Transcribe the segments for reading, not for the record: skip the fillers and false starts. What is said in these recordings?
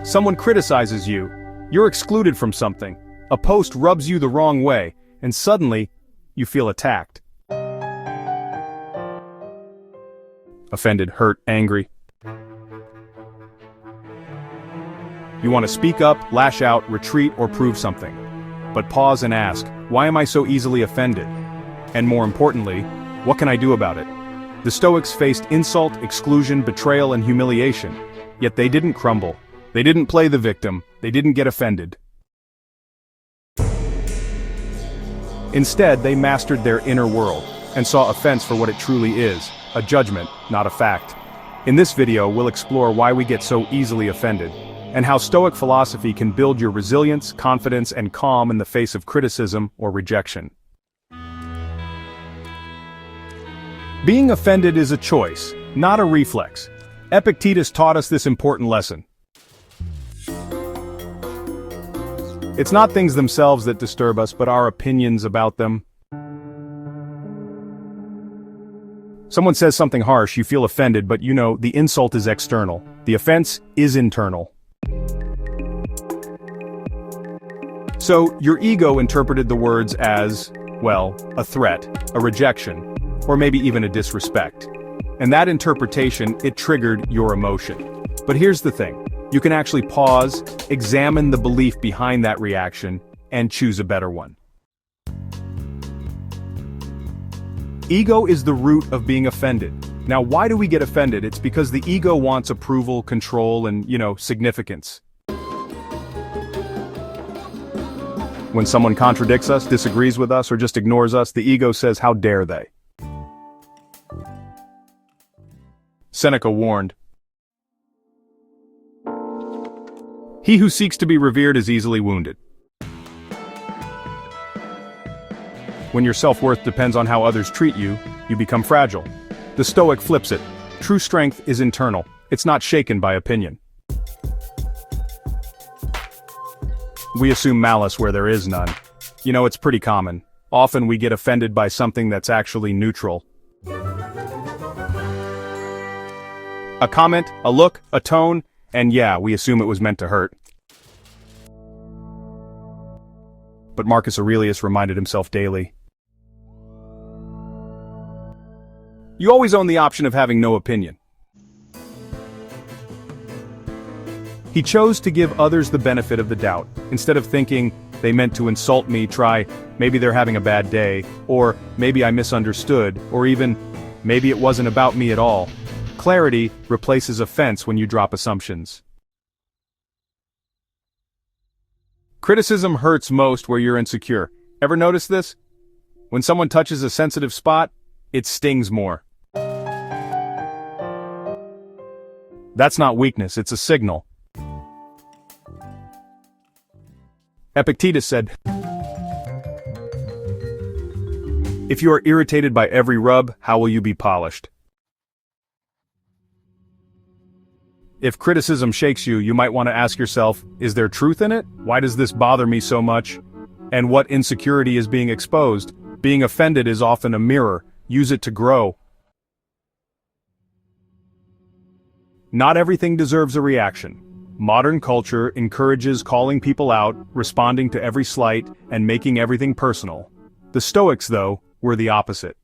Someone criticizes you, you're excluded from something, a post rubs you the wrong way, and suddenly, you feel attacked. Offended, hurt, angry. You want to speak up, lash out, retreat, or prove something. But pause and ask, why am I so easily offended? And more importantly, what can I do about it? The Stoics faced insult, exclusion, betrayal, and humiliation, yet they didn't crumble. They didn't play the victim. They didn't get offended. Instead, they mastered their inner world and saw offense for what it truly is, a judgment, not a fact. In this video, we'll explore why we get so easily offended, and how Stoic philosophy can build your resilience, confidence, and calm in the face of criticism or rejection. Being offended is a choice, not a reflex. Epictetus taught us this important lesson. It's not things themselves that disturb us, but our opinions about them. Someone says something harsh, you feel offended, but you know, the insult is external. The offense is internal. So, your ego interpreted the words as, well, a threat, a rejection, or maybe even a disrespect. And that interpretation, it triggered your emotion. But here's the thing. You can actually pause, examine the belief behind that reaction, and choose a better one. Ego is the root of being offended. Now, why do we get offended? It's because the ego wants approval, control, and, significance. When someone contradicts us, disagrees with us, or just ignores us, the ego says, how dare they? Seneca warned, "He who seeks to be revered is easily wounded." When your self-worth depends on how others treat you, you become fragile. The Stoic flips it. True strength is internal. It's not shaken by opinion. We assume malice where there is none. It's pretty common. Often we get offended by something that's actually neutral. A comment, a look, a tone, and yeah, we assume it was meant to hurt. But Marcus Aurelius reminded himself daily, you always own the option of having no opinion. He chose to give others the benefit of the doubt. Instead of thinking, they meant to insult me, try, maybe they're having a bad day, or maybe I misunderstood, or even, maybe it wasn't about me at all. Clarity replaces offense when you drop assumptions. Criticism hurts most where you're insecure. Ever notice this? When someone touches a sensitive spot, it stings more. That's not weakness, it's a signal. Epictetus said, "If you are irritated by every rub, how will you be polished?" If criticism shakes you, you might want to ask yourself, is there truth in it? Why does this bother me so much? And what insecurity is being exposed? Being offended is often a mirror. Use it to grow. Not everything deserves a reaction. Modern culture encourages calling people out, responding to every slight, and making everything personal. The Stoics, though, were the opposite.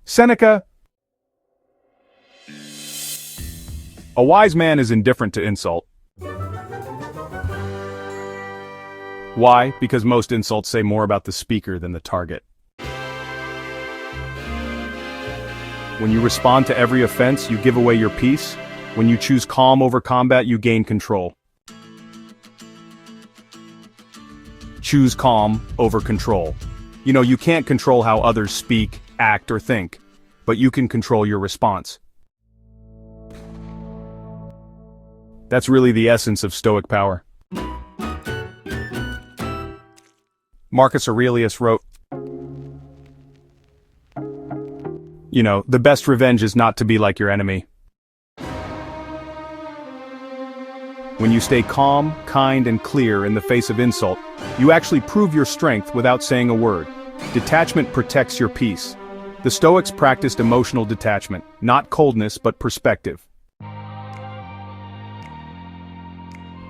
Seneca, "A wise man is indifferent to insult." Why? Because most insults say more about the speaker than the target. When you respond to every offense, you give away your peace. When you choose calm over combat, you gain control. Choose calm over control. You can't control how others speak, act, or think, but you can control your response. That's really the essence of Stoic power. Marcus Aurelius wrote, the best revenge is not to be like your enemy. When you stay calm, kind, and clear in the face of insult, you actually prove your strength without saying a word. Detachment protects your peace. The Stoics practiced emotional detachment, not coldness but perspective.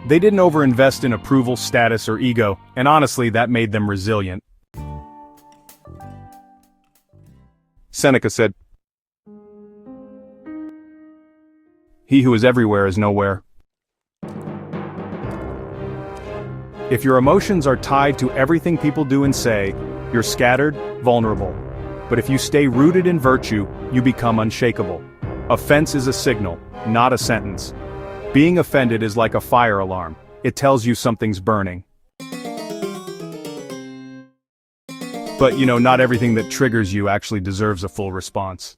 They didn't overinvest in approval, status, or ego, and honestly, that made them resilient. Seneca said, "He who is everywhere is nowhere." If your emotions are tied to everything people do and say, you're scattered, vulnerable. But if you stay rooted in virtue, you become unshakable. Offense is a signal, not a sentence. Being offended is like a fire alarm. It tells you something's burning. But not everything that triggers you actually deserves a full response.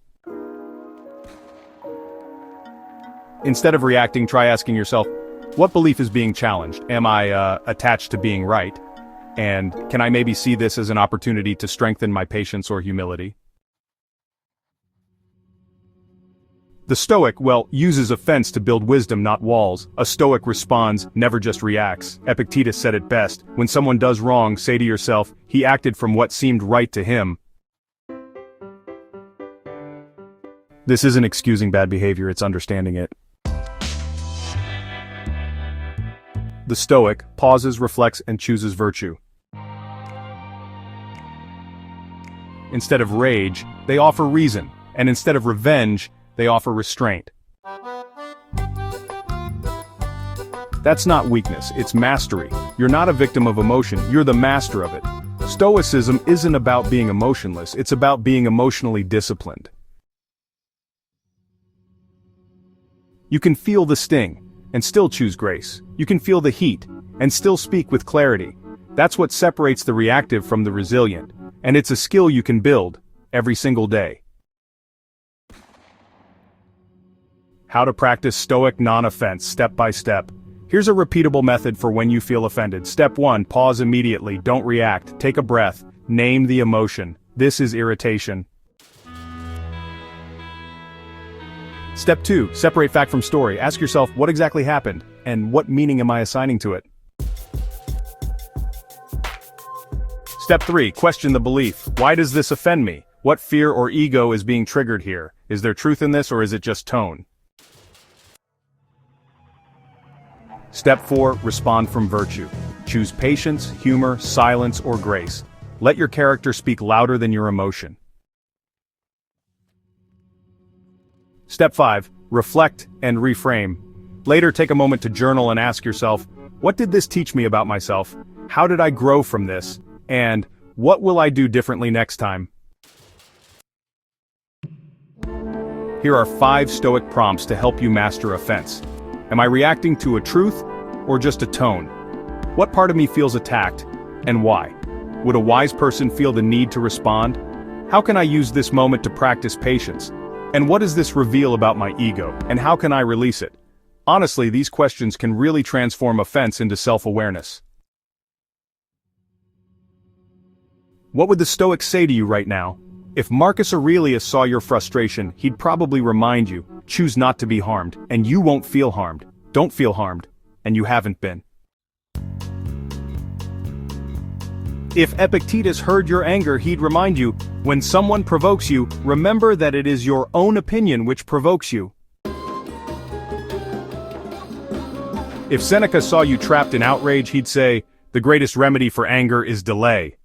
Instead of reacting, try asking yourself, what belief is being challenged? Am I attached to being right? And can I maybe see this as an opportunity to strengthen my patience or humility? The Stoic, uses offense to build wisdom, not walls. A Stoic responds, never just reacts. Epictetus said it best, when someone does wrong, say to yourself, he acted from what seemed right to him. This isn't excusing bad behavior, it's understanding it. The Stoic pauses, reflects, and chooses virtue. Instead of rage, they offer reason, and instead of revenge, they offer restraint. That's not weakness, it's mastery. You're not a victim of emotion, you're the master of it. Stoicism isn't about being emotionless, it's about being emotionally disciplined. You can feel the sting and still choose grace. You can feel the heat and still speak with clarity. That's what separates the reactive from the resilient, and it's a skill you can build every single day. How to practice Stoic non-offense step by step. Here's a repeatable method for when you feel offended. Step 1, pause immediately, don't react, take a breath, name the emotion. This is irritation. Step 2, separate fact from story. Ask yourself, what exactly happened, and what meaning am I assigning to it? Step 3, question the belief. Why does this offend me? What fear or ego is being triggered here? Is there truth in this, or is it just tone? Step 4, respond from virtue. Choose patience, humor, silence, or grace. Let your character speak louder than your emotion. Step 5, reflect and reframe. Later, take a moment to journal and ask yourself, what did this teach me about myself? How did I grow from this? And what will I do differently next time? Here are 5 Stoic prompts to help you master offense. Am I reacting to a truth or just a tone? What part of me feels attacked, and why? Would a wise person feel the need to respond? How can I use this moment to practice patience? And what does this reveal about my ego, and how can I release it? Honestly, these questions can really transform offense into self-awareness. What would the Stoics say to you right now? If Marcus Aurelius saw your frustration, he'd probably remind you, choose not to be harmed, and you won't feel harmed. Don't feel harmed, and you haven't been. If Epictetus heard your anger, he'd remind you, when someone provokes you, remember that it is your own opinion which provokes you. If Seneca saw you trapped in outrage, he'd say, the greatest remedy for anger is delay.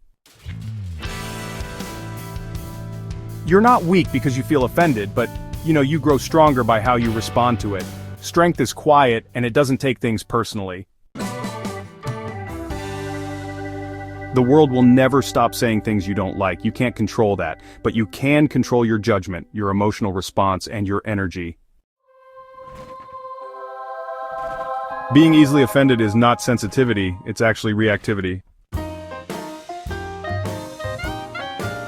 You're not weak because you feel offended, but, you grow stronger by how you respond to it. Strength is quiet, and it doesn't take things personally. The world will never stop saying things you don't like. You can't control that, but you can control your judgment, your emotional response, and your energy. Being easily offended is not sensitivity, it's actually reactivity.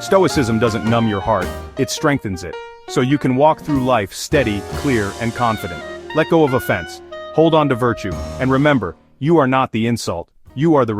Stoicism doesn't numb your heart, it strengthens it, so you can walk through life steady, clear, and confident. Let go of offense, hold on to virtue, and remember, you are not the insult, you are the